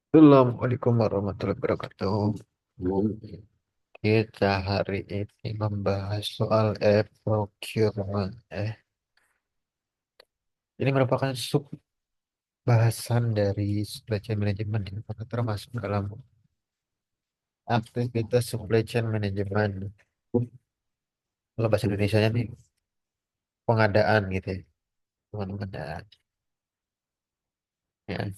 Assalamualaikum warahmatullahi wabarakatuh. Kita hari ini membahas soal e-procurement. Ini merupakan sub bahasan dari supply chain management yang termasuk dalam aktivitas supply chain management. Kalau bahasa Indonesia nih pengadaan gitu ya, pengadaan. Ya.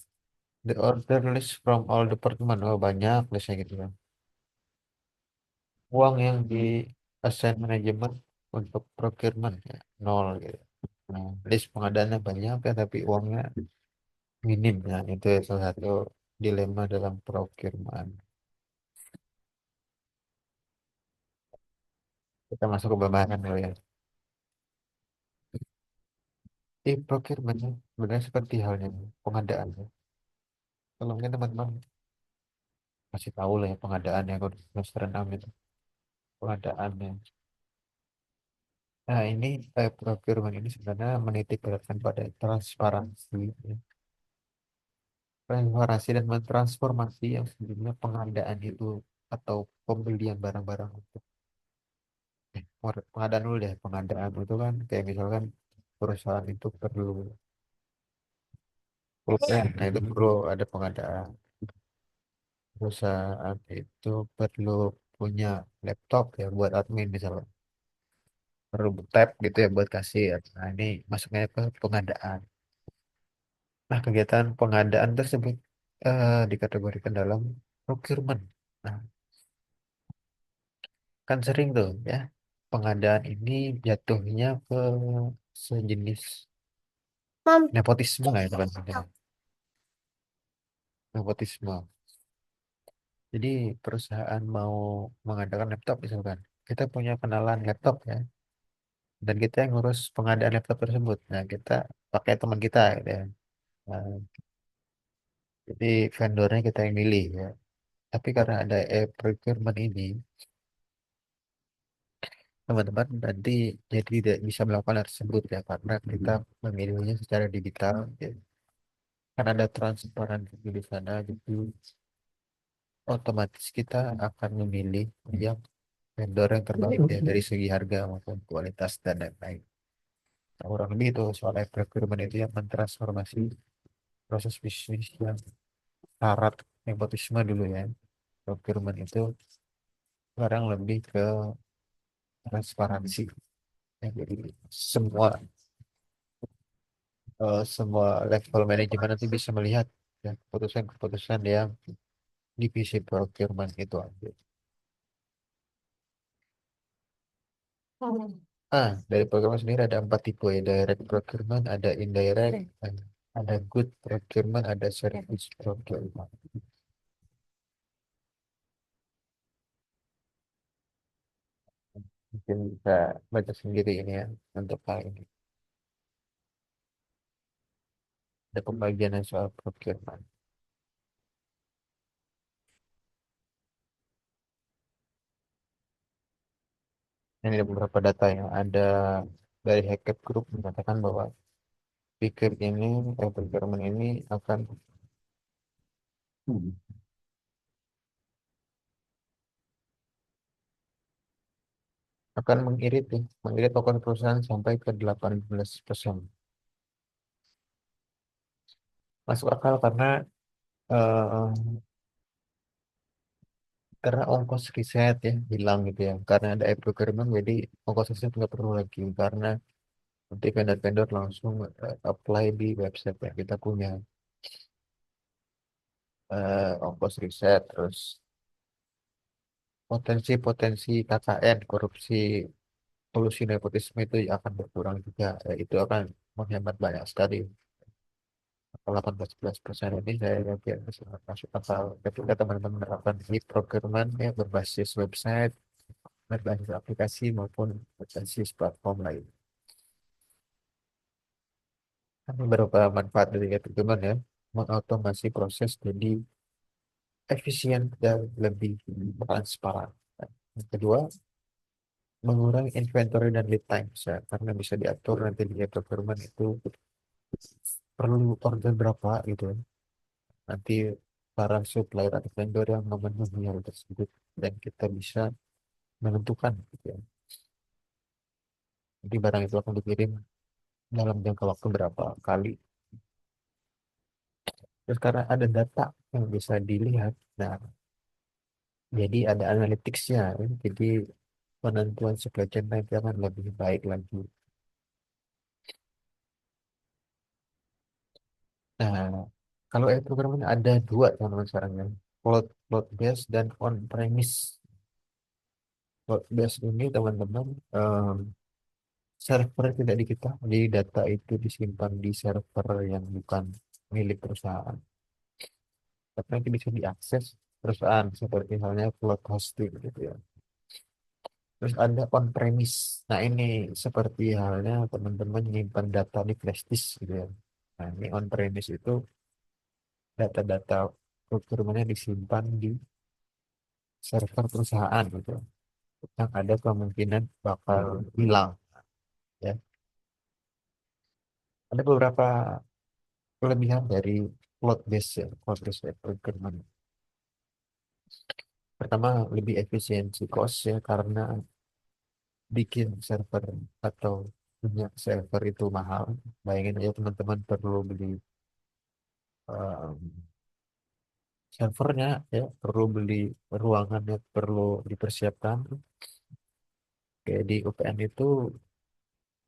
The order list from all department. Oh banyak listnya gitu kan. Uang yang di assign manajemen untuk procurement ya, nol gitu. Nah, list pengadaannya banyak ya, tapi uangnya minim ya. Itu salah satu dilema dalam procurement. Kita masuk ke pembahasan dulu ya. Di procurement ya, sebenarnya seperti halnya pengadaan ya. Kalau mungkin teman-teman masih tahu lah ya pengadaan yang udah semester 6 itu pengadaannya. Nah ini procurement ini sebenarnya menitik beratkan pada transparansi ya. Transparansi dan mentransformasi yang sebelumnya pengadaan itu atau pembelian barang-barang itu. Pengadaan dulu deh, pengadaan itu kan kayak misalkan perusahaan itu perlu pulpen, nah itu perlu ada pengadaan. Perusahaan itu perlu punya laptop ya buat admin misalnya, perlu tab gitu ya buat kasir. Nah ini masuknya ke pengadaan. Nah kegiatan pengadaan tersebut dikategorikan dalam procurement. Nah kan sering tuh ya pengadaan ini jatuhnya ke sejenis nepotisme ya teman-teman. Nepotisme. Jadi perusahaan mau mengadakan laptop misalkan, kita punya kenalan laptop ya, dan kita yang ngurus pengadaan laptop tersebut. Nah kita pakai teman kita gitu ya. Nah, jadi vendornya kita yang milih ya. Tapi karena ada e-procurement ini, teman-teman nanti jadi tidak bisa melakukan hal tersebut ya, karena kita memilihnya secara digital. Ya. Kan ada transparansi di sana, jadi otomatis kita akan memilih yang vendor yang terbaik ya dari segi harga maupun kualitas dan lain-lain. Nah, kurang lebih itu soal procurement itu yang mentransformasi proses bisnis yang syarat nepotisme dulu ya. Procurement itu sekarang lebih ke transparansi. Ya, jadi semua semua level manajemen nanti bisa melihat ya, keputusan-keputusan yang divisi procurement itu ambil. Dari procurement sendiri ada 4 tipe ya. Direct procurement, ada indirect, ada good procurement, ada service procurement. Mungkin bisa baca sendiri ini ya untuk hal ini. Ada pembagian yang soal procurement. Ini ada beberapa data yang ada dari Hackett Group mengatakan bahwa pikir ini, procurement ini akan mengirit ya, mengirit token perusahaan sampai ke 18%. Masuk akal eh, karena ongkos riset ya hilang gitu ya. Karena ada e-procurement jadi ongkos riset nggak perlu lagi karena nanti vendor-vendor langsung apply di website yang kita punya ongkos riset terus potensi-potensi KKN korupsi kolusi nepotisme itu akan berkurang juga. Itu akan menghemat banyak sekali. 18-11% ini saya yakin sangat masuk akal ketika teman-teman menerapkan e-procurement ya berbasis website, berbasis aplikasi maupun berbasis platform lain. Ada beberapa manfaat dari e-procurement ya, mengotomasi proses jadi efisien dan lebih transparan. Yang kedua, mengurangi inventory dan lead time ya, karena bisa diatur nanti di e-procurement itu perlu order berapa gitu. Nanti para supplier atau vendor yang memenuhi hal tersebut dan kita bisa menentukan gitu ya. Jadi barang itu akan dikirim dalam jangka waktu berapa kali. Terus karena ada data yang bisa dilihat, nah jadi ada analytics-nya, ya. Jadi penentuan supply chain nanti akan lebih baik lagi. Nah, kalau programming ada dua teman-teman sekarang ya, cloud based dan on premise. Cloud based ini teman-teman, server tidak di kita, jadi data itu disimpan di server yang bukan milik perusahaan, tapi nanti bisa diakses perusahaan seperti halnya cloud hosting gitu ya. Terus ada on premise. Nah ini seperti halnya teman-teman menyimpan data di flash disk gitu ya. Nah ini on premise itu data-data procurement disimpan di server perusahaan gitu, yang ada kemungkinan bakal hilang ya. Ada beberapa kelebihan dari cloud based ya, procurement. Pertama, lebih efisiensi cost ya, karena bikin server atau punya server itu mahal. Bayangin aja teman-teman perlu beli um, servernya ya, perlu beli ruangannya, perlu dipersiapkan. Kayak di UPN itu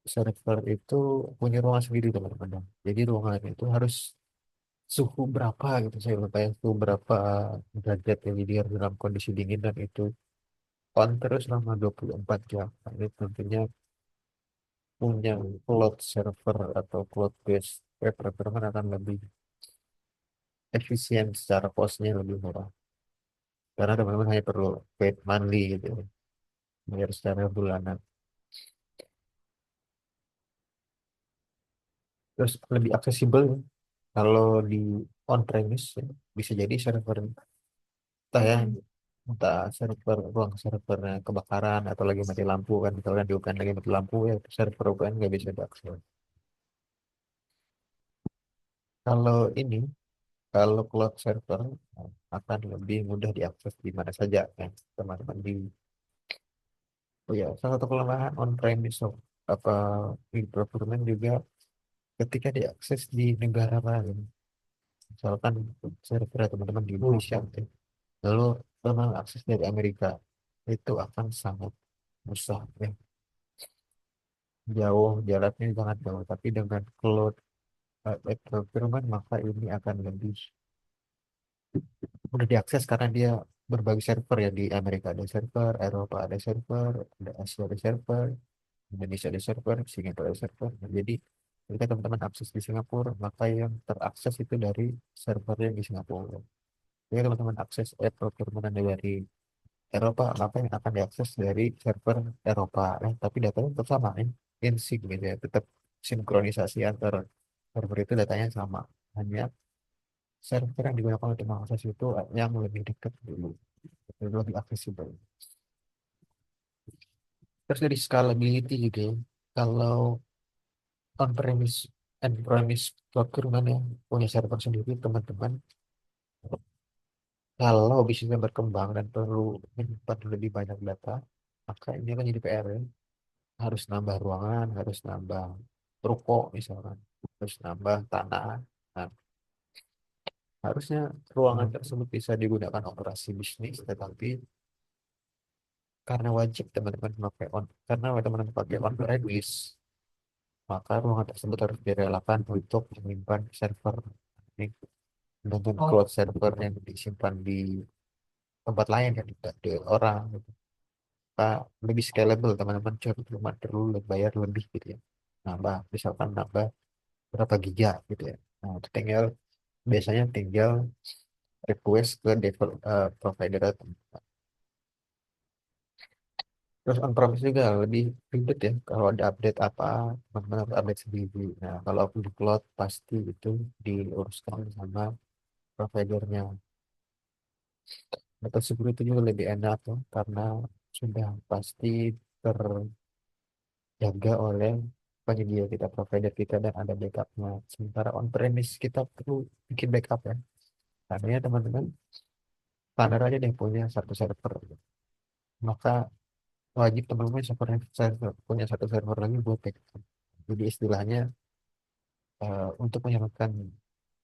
server itu punya ruangan sendiri teman-teman. Jadi ruangan itu harus suhu berapa gitu, saya lupa ya, suhu berapa derajat ya, jadi harus dalam kondisi dingin dan itu on terus selama 24 jam. Nah, ini tentunya punya cloud server atau cloud based web development akan lebih efisien, secara costnya lebih murah, karena teman-teman hanya perlu paid monthly gitu ya, bayar secara bulanan. Terus lebih aksesibel ya. Kalau di on premise ya, bisa jadi server entah ya, entah server ruang servernya kebakaran atau lagi mati lampu kan, misalkan di UPN lagi mati lampu ya, server UPN nggak bisa diakses. Kalau ini, kalau cloud server akan lebih mudah diakses di mana saja kan teman-teman di. Oh ya, salah satu kelemahan on premise apa di procurement juga ketika diakses di negara lain, misalkan server teman-teman di Indonesia gitu, lalu teman akses dari Amerika, itu akan sangat susah ya, jauh jaraknya sangat jauh. Tapi dengan cloud procurement maka ini akan lebih mudah diakses karena dia berbagi server ya, di Amerika ada server, Eropa ada server, ada Asia ada server, Indonesia ada server, Singapura ada server. Nah, jadi ketika teman-teman akses di Singapura, maka yang terakses itu dari server yang di Singapura. Jika teman-teman akses procurement dari Eropa, maka yang akan diakses dari server Eropa. Tapi datanya tetap sama, ya. In sync gitu ya, tetap sinkronisasi antar server itu, datanya sama. Hanya server yang digunakan untuk mengakses itu yang lebih dekat dulu, lebih aksesibel. Terus dari scalability juga ya. Kalau on-premise and premise procurement yang punya server sendiri teman-teman, kalau bisnisnya berkembang dan perlu menyimpan lebih banyak data, maka ini akan jadi PR ya. Harus nambah ruangan, harus nambah ruko misalkan, harus nambah tanah. Nah, harusnya ruangan tersebut bisa digunakan operasi bisnis, tetapi karena wajib teman-teman pakai karena teman-teman pakai on premise, maka ruangan tersebut harus direlakan untuk menyimpan server. Ini dengan cloud server yang disimpan di tempat lain yang tidak di orang gitu. Pak, lebih scalable teman-teman, cuma perlu bayar lebih gitu ya, nambah misalkan nambah berapa giga gitu ya. Nah itu tinggal, biasanya tinggal request ke provider atau. Terus on premise juga lebih ribet ya, kalau ada update apa teman-teman harus update sendiri. Nah kalau aku di cloud pasti itu diuruskan sama providernya. Data security juga lebih enak ya, karena sudah pasti terjaga oleh penyedia kita, provider kita, dan ada backupnya. Sementara on premise kita perlu bikin backup ya, Tadinya teman-teman standar aja deh punya satu server, maka wajib teman-teman punya satu server lagi buat backup. Jadi istilahnya untuk menyamakan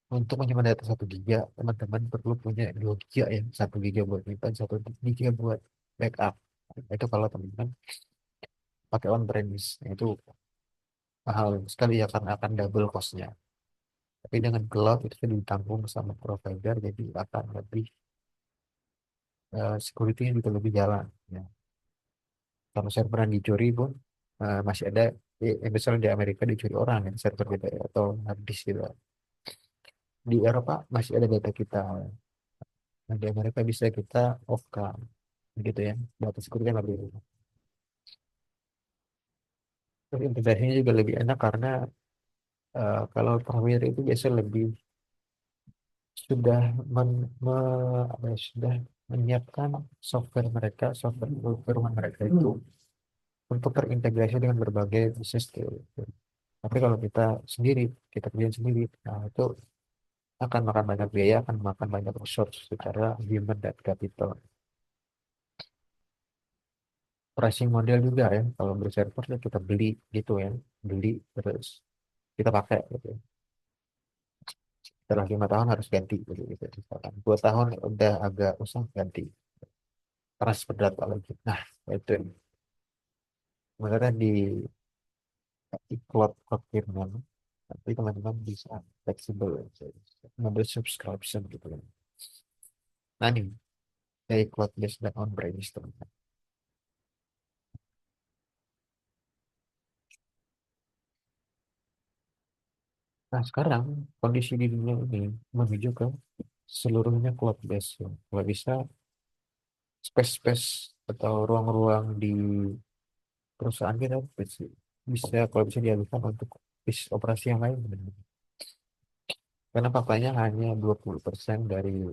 untuk menyimpan data 1 GB, teman-teman perlu punya 2 GB ya, 1 GB buat nyimpan, 1 GB buat backup. Itu kalau teman-teman pakai on premise, itu mahal sekali ya karena akan double cost-nya. Tapi dengan cloud itu sudah ditanggung sama provider, jadi akan lebih security-nya juga lebih jalan. Ya. Kalau server yang dicuri pun masih ada, misalnya di Amerika dicuri orang ya, server kita ya, atau hard disk gitu. Di Eropa masih ada data kita. Nah, di Amerika bisa kita off cam, gitu ya. Data security kan lebih. Terus integrasinya juga lebih enak karena kalau provider itu biasa lebih sudah apa ya, sudah menyiapkan software firmware mereka itu untuk terintegrasi dengan berbagai sistem. Tapi kalau kita sendiri, kita kerjain sendiri, nah itu akan makan banyak biaya, akan makan banyak resource secara human dan capital. Pricing model juga ya, kalau beli server ya kita beli gitu ya, beli terus kita pakai gitu. Setelah 5 tahun harus ganti gitu, gitu. Misalkan 2 tahun udah agak usang ganti, transfer data lagi. Nah itu sebenarnya di cloud procurement, tapi teman-teman bisa fleksibel ya, model subscription gitu kan. Nah nih, dari cloud based dan on premise teman-teman. Nah, sekarang kondisi di dunia ini menuju ke seluruhnya cloud based. Ya. Kalau bisa space-space atau ruang-ruang di perusahaan kita bisa kalau bisa dialihkan untuk bisnis operasi yang lain. Karena faktanya hanya 20% dari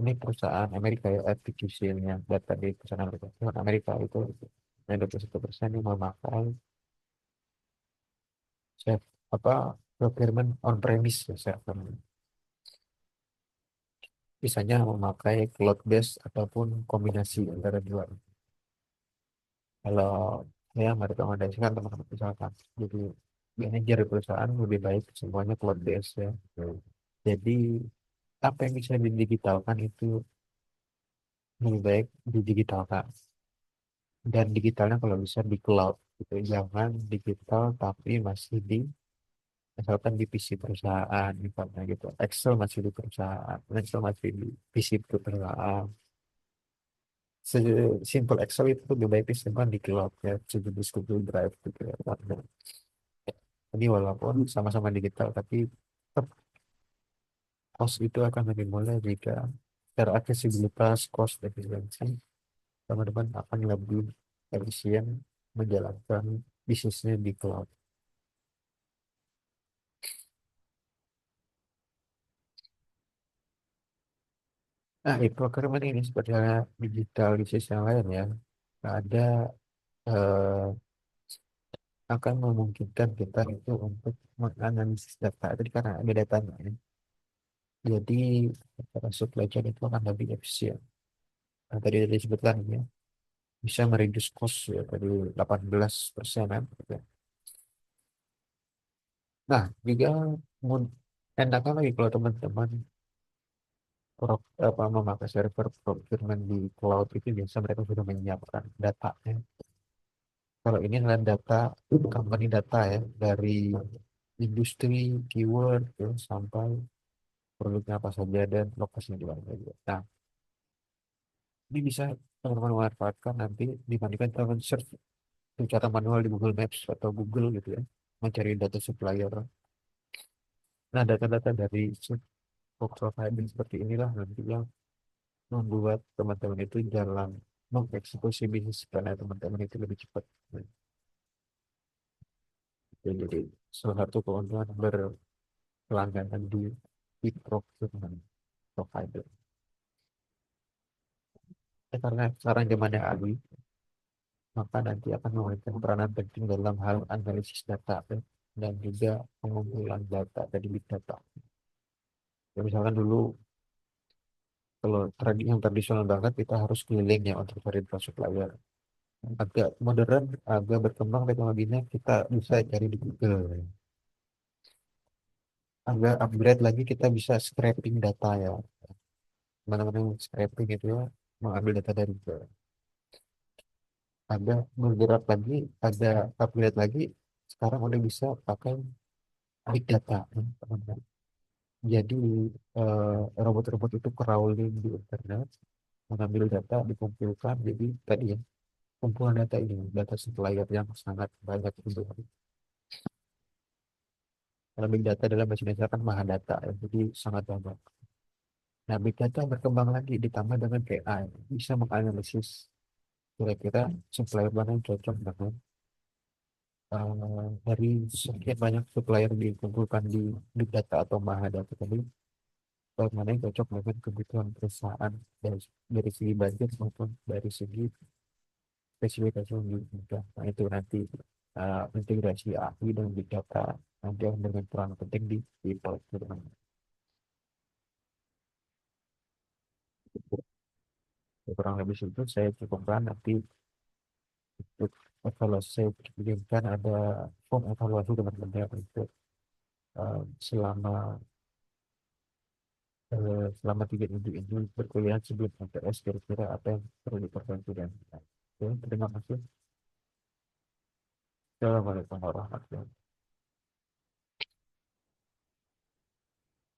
ini perusahaan Amerika ya, artificialnya data di perusahaan Amerika. Perusahaan Amerika itu hanya 21% yang memakai chef, apa procurement on premise ya, server. Misalnya memakai cloud base ataupun kombinasi antara dua. Kalau saya merekomendasikan teman-teman misalkan jadi manajer di perusahaan lebih baik semuanya cloud base ya. Jadi apa yang bisa didigitalkan itu lebih baik didigitalkan, dan digitalnya kalau bisa di cloud gitu. Jangan digital tapi masih di misalkan di PC perusahaan misalnya gitu. Excel masih di perusahaan, Excel masih di PC perusahaan. Simple Excel itu lebih baik disimpan di cloud ya, sejenis Google Drive gitu ya. Nah, jadi walaupun sama-sama digital, tapi tetap cost itu akan lebih mudah jika secara aksesibilitas, cost efisiensi, teman-teman akan lebih efisien menjalankan bisnisnya di cloud. Nah, e-procurement ini seperti halnya digital di sisi yang lain ya, ada eh, akan memungkinkan kita itu untuk menganalisis data. Jadi karena ada datanya, ya. Jadi secara supply chain itu akan lebih efisien. Nah, tadi disebutkan ya, bisa mereduce cost ya tadi 18% kan. Gitu. Nah, juga mun- enaknya lagi kalau teman-teman memakai server procurement di cloud itu biasa mereka sudah menyiapkan datanya. Kalau ini adalah data company data ya, dari industri, keyword ya, sampai produknya apa saja dan lokasinya di mana saja. Nah, ini bisa teman-teman manfaatkan nanti dibandingkan teman search secara manual di Google Maps atau Google gitu ya, mencari data supplier. Nah, data-data dari provider seperti inilah nanti yang membuat teman-teman itu jalan mengeksekusi bisnis karena teman-teman itu lebih cepat. Ya, jadi salah satu keuntungan berlangganan di procurement provider. Ya, karena sekarang zamannya AI, maka nanti akan memainkan peranan penting dalam hal analisis data ya, dan juga pengumpulan data dari big data. Ya, misalkan dulu Kalau yang tradisional banget kita harus keliling ya untuk cari supplier. Agak modern, agak berkembang teknologinya kita bisa cari di Google. Agak upgrade lagi kita bisa scraping data ya. Mana-mana yang scraping itu ya, mengambil data dari Google. Ada bergerak lagi, ada upgrade lagi. Sekarang udah bisa pakai big data, ya, teman-teman. Jadi robot-robot itu crawling di internet, mengambil data, dikumpulkan. Jadi tadi ya, kumpulan data ini, data supplier yang sangat banyak itu. Kalau big data dalam bahasa Indonesia kan maha data, ya. Jadi sangat banyak. Nah, big data berkembang lagi ditambah dengan AI, bisa menganalisis kira-kira supplier mana yang cocok dengan dari sekian banyak supplier dikumpulkan di big data atau maha data tadi, mana yang cocok dengan kebutuhan perusahaan dari segi budget maupun dari segi spesifikasi yang diinginkan. Nah, itu nanti integrasi AI dan big data nanti akan dengan peran penting di people. Ya, kurang lebih itu saya cukupkan nanti untuk evaluasi saya kirimkan ada form evaluasi teman-teman untuk selama selama 3 minggu ini berkuliah sebelum MTS kira-kira apa yang perlu diperbaiki dan oke, terima kasih. Assalamualaikum warahmatullahi wabarakatuh.